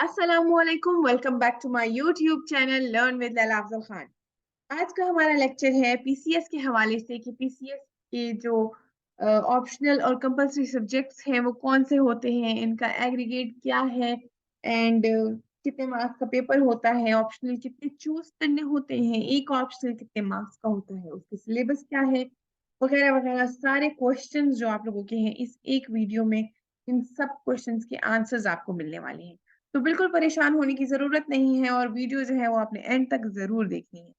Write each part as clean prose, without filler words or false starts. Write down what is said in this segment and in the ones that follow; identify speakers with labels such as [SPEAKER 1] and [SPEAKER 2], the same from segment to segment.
[SPEAKER 1] अस्सलामुअलैकुम, welcome back to my YouTube channel learn with Laila Afzal Khan. आज का हमारा लेक्चर है पीसीएस के हवाले से कि पीसीएस के जो ऑप्शनल और कंपल्सरी सब्जेक्ट्स हैं वो कौन से होते हैं, इनका एग्रीगेट क्या है एंड कितने मार्क्स का पेपर होता है, ऑप्शनल कितने चूज करने होते हैं, एक ऑप्शनल कितने मार्क्स का होता है, उसके सिलेबस क्या है, वगैरह वगैरह सारे क्वेश्चंस जो आप लोगों के हैं इस एक वीडियो में इन सब क्वेश्चंस के आंसर्स आपको मिलने वाले हैं। तो बिल्कुल परेशान होने की जरूरत नहीं है और वीडियो जो है वो आपने एंड तक जरूर देखनी है।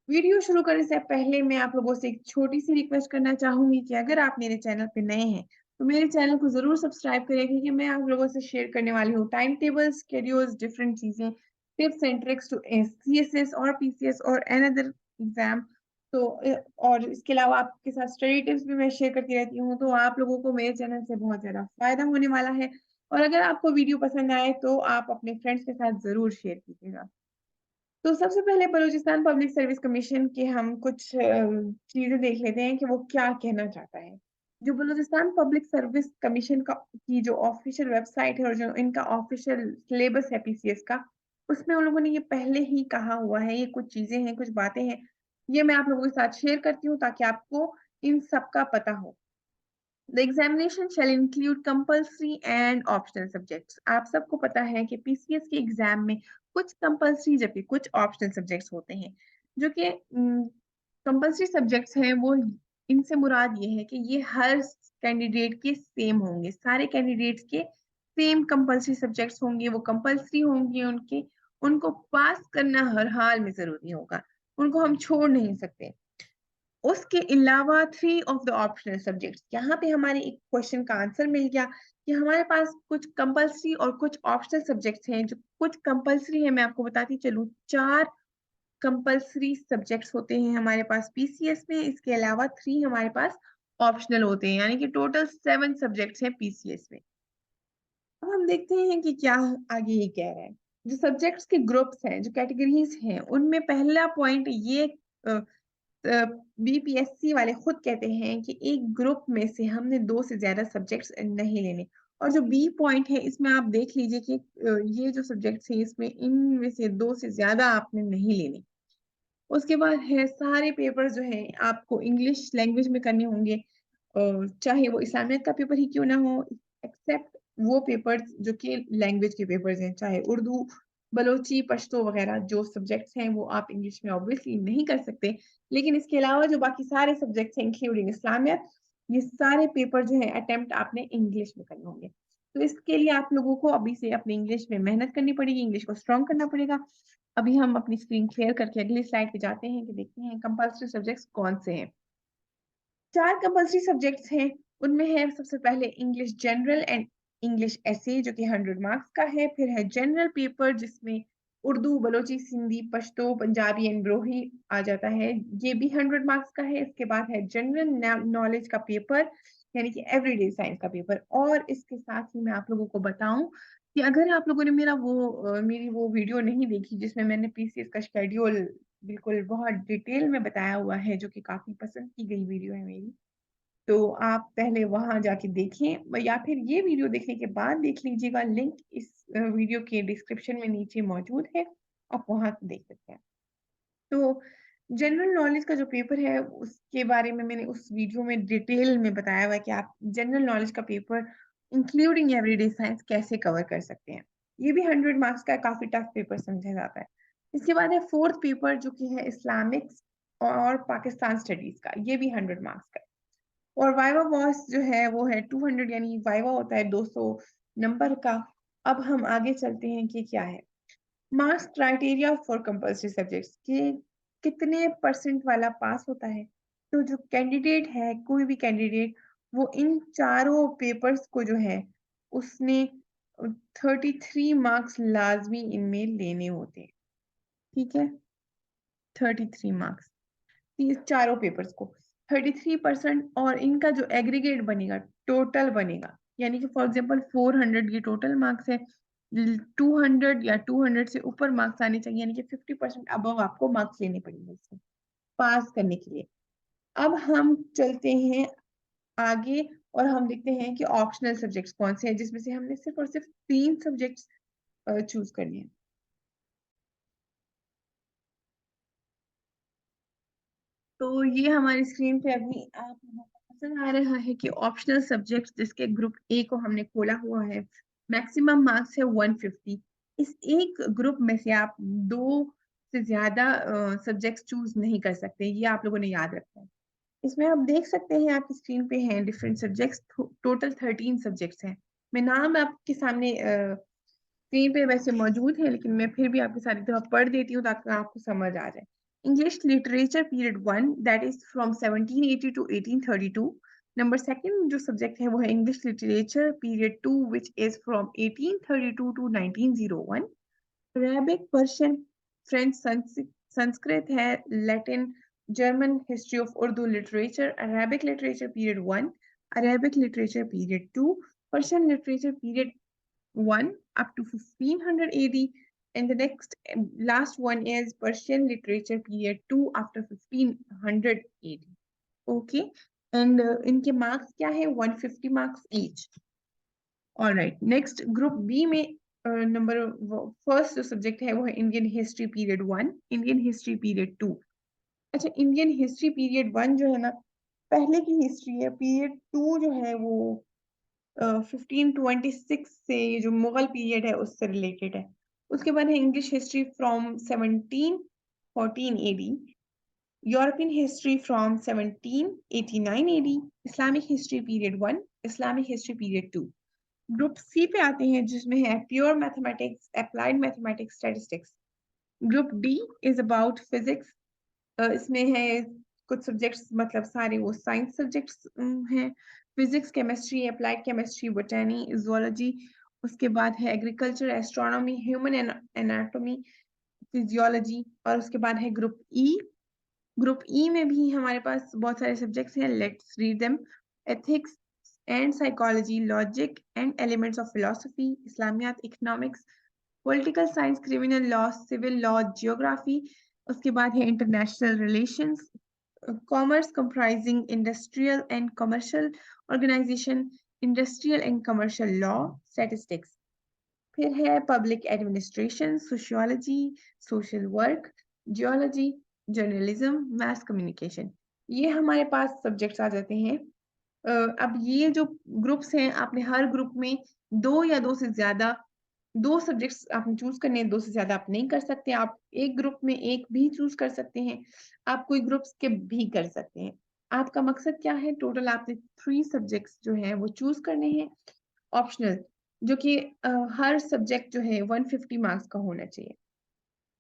[SPEAKER 1] वीडियो शुरू करने से पहले मैं आप लोगों से एक छोटी सी रिक्वेस्ट करना चाहूंगी कि अगर आप मेरे चैनल पे नए हैं तो मेरे चैनल को जरूर सब्सक्राइब करें, क्योंकि मैं आप लोगों से शेयर करने वाली हूँ टाइम टेबल, स्केड्यूल्स, डिफरेंट चीजें, tips and tricks to CSS और पीसीएस और अनदर एग्जाम। तो और इसके अलावा आपके साथ स्टडी टिप्स भी मैं शेयर करती रहती हूँ, तो आप लोगों को मेरे चैनल से बहुत ज्यादा फायदा होने वाला है। और अगर आपको वीडियो पसंद आए तो आप अपने फ्रेंड्स के साथ जरूर शेयर कीजिएगा। तो सबसे पहले बलूचिस्तान पब्लिक सर्विस कमीशन के हम कुछ चीजें देख लेते हैं कि वो क्या कहना चाहता है। जो बलूचिस्तान पब्लिक सर्विस कमीशन का की जो ऑफिशियल वेबसाइट है और जो इनका ऑफिशियल सिलेबस है पीसीएस का, उसमें उन लोगों ने ये पहले ही कहा हुआ है, ये कुछ चीजें हैं, कुछ बातें हैं, ये मैं आप लोगों के साथ शेयर करती हूँ ताकि आपको इन सब का पता हो। The examination shall include compulsory and optional subjects। आप सबको पता है कि पीसीएस के एग्जाम में कुछ कंपल्सरी जबकि कुछ ऑप्शनल सब्जेक्ट्स होते हैं। जो कि कंपल्सरी सब्जेक्ट्स हैं वो, इनसे मुराद ये है कि ये हर कैंडिडेट के सेम होंगे, सारे कैंडिडेट्स के सेम कंपल्सरी सब्जेक्ट्स होंगे, वो कंपल्सरी होंगे, उनके उनको पास करना हर हाल में जरूरी होगा, उनको हम छोड़ नहीं सकते। उसके अलावा three of the optional subjects, यहाँ पे हमारे एक क्वेश्चन का आंसर मिल गया कि हमारे पास कुछ कंपल्सरी और कुछ ऑप्शनल सब्जेक्ट्स हैं। जो कुछ कंपल्सरी है मैं आपको बताती चलूँ, चार कंपल्सरी सब्जेक्ट्स होते हैं हमारे पास पीसीएस में, इसके अलावा थ्री हमारे पास ऑप्शनल होते हैं, यानी कि टोटल 7 सब्जेक्ट्स हैं पीसीएस में। अब हम देखते हैं कि क्या आगे ये कह रहा है। जो सब्जेक्ट्स के ग्रुप्स हैं, जो कैटेगरीज हैं, उनमें पहला पॉइंट ये बीपीएससी वाले खुद कहते हैं कि एक ग्रुप में से हमने 2 से ज्यादा सब्जेक्ट्स नहीं लेने। और जो बी पॉइंट है इसमें आप देख लीजिए कि ये जो सब्जेक्ट्स हैं इसमें इनमें से 2 से ज्यादा आपने नहीं लेने। उसके बाद है सारे पेपर जो है आपको इंग्लिश लैंग्वेज में करने होंगे, चाहे वो इस्लामियत का पेपर ही क्यों ना हो, एक्सेप्ट वो पेपर्स जो कि लैंग्वेज के पेपर्स हैं, चाहे उर्दू, बलोची, पश्तो वगैरह जो सब्जेक्ट्स हैं वो आप इंग्लिश में ऑब्वियसली नहीं कर सकते। लेकिन इसके अलावा जो बाकी सारे सब्जेक्ट्स हैं इंक्लूडिंग इस्लामियत, ये सारे पेपर जो है अटेम्प्ट आपने इंग्लिश में करने होंगे। तो इसके लिए आप लोगों को अभी से अपने इंग्लिश में मेहनत करनी पड़ेगी, इंग्लिश को स्ट्रॉन्ग करना पड़ेगा। अभी हम अपनी स्क्रीन क्लियर करके अगली स्लाइड पे जाते हैं कि देखते हैं कंपल्सरी सब्जेक्ट्स कौन से हैं। चार कंपल्सरी सब्जेक्ट्स हैं, उनमें है सबसे पहले इंग्लिश जनरल एंड इंग्लिश एसे जो कि 100 मार्क्स का है। फिर है जनरल पेपर जिसमें उर्दू, बलोची, सिंधी, पश्तो, पंजाबी एंड ब्रोही आ जाता है, ये भी 100 मार्क्स का है। इसके बाद है जनरल नॉलेज का पेपर, यानी कि एवरीडे साइंस का पेपर। और इसके साथ ही मैं आप लोगों को बताऊं कि अगर आप लोगों ने मेरी वो वीडियो नहीं देखी जिसमें मैंने पीसीएस का शेड्यूल बिल्कुल बहुत डिटेल में बताया हुआ है, जो कि काफी पसंद की गई वीडियो है मेरी, तो आप पहले वहां जाके देखें या फिर ये वीडियो देखने के बाद देख लीजिएगा। लिंक इस वीडियो के डिस्क्रिप्शन में नीचे मौजूद है, आप वहां से देख सकते हैं। तो जनरल नॉलेज का जो पेपर है उसके बारे में मैंने उस वीडियो में डिटेल में बताया हुआ है कि आप जनरल नॉलेज का पेपर इंक्लूडिंग एवरीडे साइंस कैसे कवर कर सकते हैं। ये भी 100 मार्क्स का काफी टफ पेपर समझा जाता है। इसके बाद है फोर्थ पेपर जो कि है इस्लामिक्स और पाकिस्तान स्टडीज का, ये भी 100 मार्क्स का। और वाइवा वॉस जो है वो है 200, यानी वाइवा होता है 200 नंबर का। अब हम आगे चलते हैं कि क्या है marks criteria for compulsory subjects के, कितने परसेंट वाला पास होता है। तो जो कैंडिडेट है, कोई भी कैंडिडेट, वो इन चारों पेपर्स को जो है उसने 33 मार्क्स लाजमी इनमें लेने होते हैं। ठीक है, 33 मार्क्स ये चारों पेपर्स को, 33%। और इनका जो एग्रीगेट बनेगा, टोटल बनेगा, यानी कि फॉर एग्जांपल 400 ये टोटल मार्क्स है, 200 या 200 से ऊपर मार्क्स आने चाहिए, यानी कि 50% अबव आपको मार्क्स लेने पड़ेंगे इसमें पास करने के लिए। अब हम चलते हैं आगे और हम देखते हैं कि ऑप्शनल सब्जेक्ट्स कौन से हैं, जिसमें से हमने सिर्फ और सिर्फ 3 सब्जेक्ट्स चूज करनी है। तो ये हमारी स्क्रीन पे अभी आप लोगों को नजर आ रहा है कि ऑप्शनल सब्जेक्ट जिसके ग्रुप ए को हमने खोला हुआ है, मैक्सिमम मार्क्स है 150। इस एक ग्रुप में से आप दो से ज्यादा सब्जेक्ट्स चूज नहीं कर सकते, ये आप लोगों ने याद रखना है। इसमें आप देख सकते हैं, आपकी स्क्रीन पे हैं डिफरेंट सब्जेक्ट्स, टोटल 13 सब्जेक्ट्स हैं। मैं नाम आपके सामने स्क्रीन पे वैसे मौजूद है, लेकिन मैं फिर भी आपके साथ एक दफा पढ़ देती हूँ ताकि आपको समझ आ जाए। English literature period 1, that is from 1780 to 1832। Number second जो सब्जेक्ट है वो है English literature period 2, which is from 1832 to 1901। Arabic, Persian, French, Sanskrit है, Latin, German, history of Urdu literature, Arabic literature period 1, Arabic literature period 2, Persian literature period 1 up to 1500 AD, and the next last one is Persian literature period 2 after 1500 AD. Okay, and इनके marks क्या है? 150 marks each. All right, next group B में number first जो subject है वो है Indian history period 1, Indian history period 2। अच्छा, Indian history period 1 जो है ना, पहले की हिस्ट्री है। पीरियड 2 जो है वो 1526 से, ये जो मुगल पीरियड है उससे रिलेटेड है। उसके बाद है English history from 1714 AD, European history from 1789 AD, Islamic history period 1, Islamic history period 2। Group C पे आते हैं जिसमें है pure mathematics, applied mathematics, statistics. Group D is about physics. इसमें है कुछ सब्जेक्ट्स, मतलब सारे वो साइंस सब्जेक्ट्स हैं। Physics, chemistry, applied chemistry, botany, zoology. उसके बाद है agriculture, astronomy, human anatomy, physiology. और उसके बाद है ग्रुप ई। ग्रुप ई में भी हमारे पास बहुत सारे सब्जेक्ट्स हैं, let's read them. Ethics and psychology, logic and elements of philosophy, Islamiyat, economics, political science, criminal law, civil law, geography. उसके बाद है international relations, commerce comprising industrial and commercial organisation, industrial and commercial law, statistics. फिर है public administration, sociology, social work, geology, journalism, mass communication. ये हमारे पास subjects आ जाते हैं। अब ये जो ग्रुप्स हैं, आपने हर ग्रुप में दो या दो से ज्यादा, दो सब्जेक्ट्स आपने चूज करने हैं, दो से ज्यादा आप नहीं कर सकते। आप एक ग्रुप में एक भी चूज कर सकते हैं, आप कोई ग्रुप स्किप भी कर सकते हैं। आपका मकसद क्या है? टोटल आपने 3 सब्जेक्ट्स जो है वो चूज करने हैं, ऑप्शनल, जो कि हर सब्जेक्ट जो है 150 मार्क्स का होना चाहिए।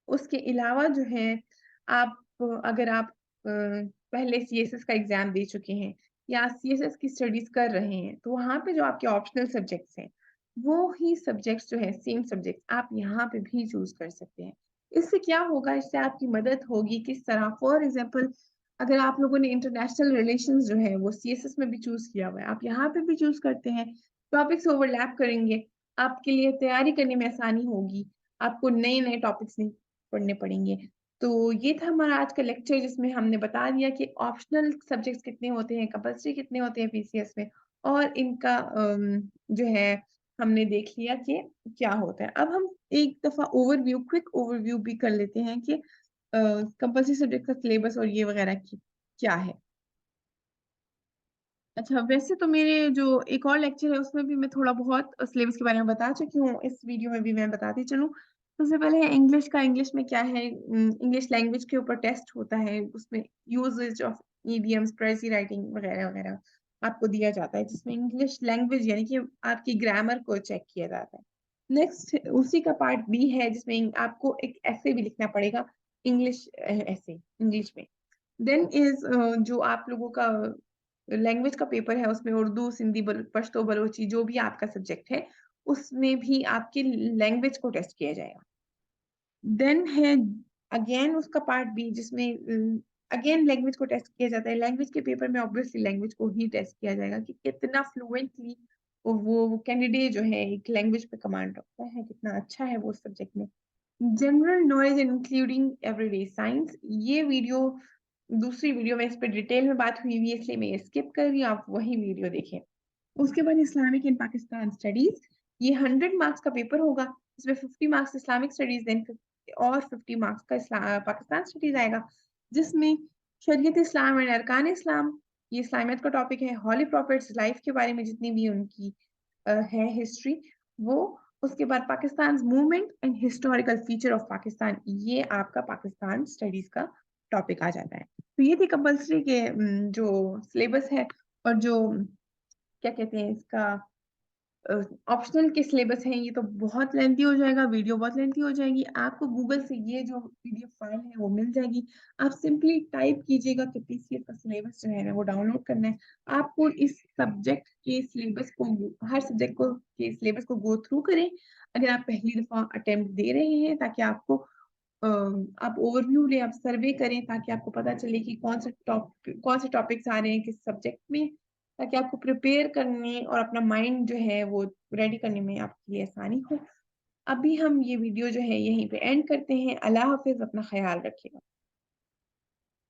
[SPEAKER 1] उसके अलावा जो है, आप अगर आप पहले सीएसएस का एग्जाम दे चुके हैं या सीएसएस की स्टडीज कर रहे हैं, तो वहां पे जो आपके ऑप्शनल सब्जेक्ट्स हैं, वो ही सब्जेक्ट्स जो है, सेम सब्जेक्ट आप यहाँ पे भी चूज कर सकते हैं। इससे क्या होगा? इससे आपकी मदद होगी। किस तरह? फॉर एग्जाम्पल, अगर आप लोगों ने इंटरनेशनल रिलेशंस जो है वो सीएसएस में भी चूज किया हुआ है, आप यहाँ पे भी चूज करते हैं, टॉपिक्स ओवरलैप करेंगे, आपके लिए तैयारी करने में आसानी होगी, आपको नए नए टॉपिक्स नहीं पढ़ने पड़ेंगे। तो ये था हमारा आज का लेक्चर, जिसमें हमने बता दिया कि ऑप्शनल सब्जेक्ट्स कितने होते हैं, कंपल्सरी कितने होते हैं पीसीएस में, और इनका जो है हमने देख लिया कि क्या होता है। अब हम एक दफा ओवरव्यू, क्विक ओवरव्यू भी कर लेते हैं कि कंपल्सरी सब्जेक्ट का सिलेबस और ये वगैरह की क्या है। अच्छा, वैसे तो मेरे जो एक और लेक्चर है उसमें भी मैं थोड़ा बहुत सिलेबस के बारे में बता चुकी हूँ, इस वीडियो में भी मैं बताती चलूँ। सबसे पहले है इंग्लिश का। इंग्लिश में क्या है? इंग्लिश लैंग्वेज के ऊपर टेस्ट होता है, उसमें uses of idioms, precis writing वगैरह वगैरह आपको दिया जाता है, जिसमें इंग्लिश लैंग्वेज यानी कि आपकी ग्रामर को चेक किया जाता है। नेक्स्ट उसी का पार्ट बी है, जिसमें आपको एक ऐसे भी लिखना पड़ेगा, इंग्लिश ऐसे इंग्लिश में। देन इज जो आप लोगों का लैंग्वेज का पेपर है, उसमें उर्दू, सिंधी, पश्तो, बलोची, जो भी आपका सब्जेक्ट है, उसमें भी आपकी लैंग्वेज को टेस्ट किया जाएगा। देन है अगेन उसका पार्ट बी, जिसमें अगेन लैंग्वेज को टेस्ट किया जाता है। लैंग्वेज के पेपर में ऑब्वियसली लैंग्वेज को ही टेस्ट किया जाएगा कि कितना फ्लुएंटली वो कैंडिडेट जो है एक लैंग्वेज पे कमांड रखता है, कितना अच्छा है वो सब्जेक्ट में। General knowledge including everyday science, ये वीडियो दूसरी वीडियो में इस पे डिटेल में बात हुई हुई है, इसलिए मैं ये स्किप कर रही हूँ, आप वही वीडियो देखें। उसके बाद इस्लामिक इन पाकिस्तान स्टडीज, ये 100 मार्क्स का पेपर होगा, इसमें 50 मार्क्स इस्लामिक स्टडीज़ देन और 50 मार्क्स का पाकिस्तान स्टडीज़ आएगा, जिसमें शरीयत इस्लाम एंड अरकान इस्लाम, ये इस्लामियत का टॉपिक है, हॉली प्रॉफिट्स लाइफ के बारे में जितनी भी उनकी है हिस्ट्री, वो उसके बाद Pakistan's movement and historical feature of Pakistan, ये आपका पाकिस्तान स्टडीज़ का टॉपिक आ जाता है। तो ये थी कंपल्सरी के जो सिलेबस है और जो क्या कहते हैं इसका ऑप्शनल के सिलेबस हैं, ये तो बहुत लेंथी हो जाएगा, वीडियो बहुत लेंथी हो जाएगी। आपको गूगल से ये जो पीडीएफ फाइल है वो मिल जाएगी। आप सिंपली टाइप कीजिएगा कि पीसीएस का सिलेबस जो है ना वो डाउनलोड करना है। आपको इस सब्जेक्ट के सिलेबस को हर सब्जेक्ट को के सिलेबस को गो थ्रू करें। अगर आप पहली दफ़ा अटेम्प्ट दे रहे हैं ताकि आपको आप ओवरव्यू लें, आप सर्वे करें ताकि आपको पता चले कि कौन से टॉपिक्स आ रहे हैं किस सब्जेक्ट में, ताकि आपको प्रिपेयर करने और अपना माइंड जो है वो रेडी करने में आपके लिए आसानी हो। अभी हम ये वीडियो जो है यहीं पे एंड करते हैं। अल्लाह हाफ़िज़, अपना ख़्याल रखिएगा।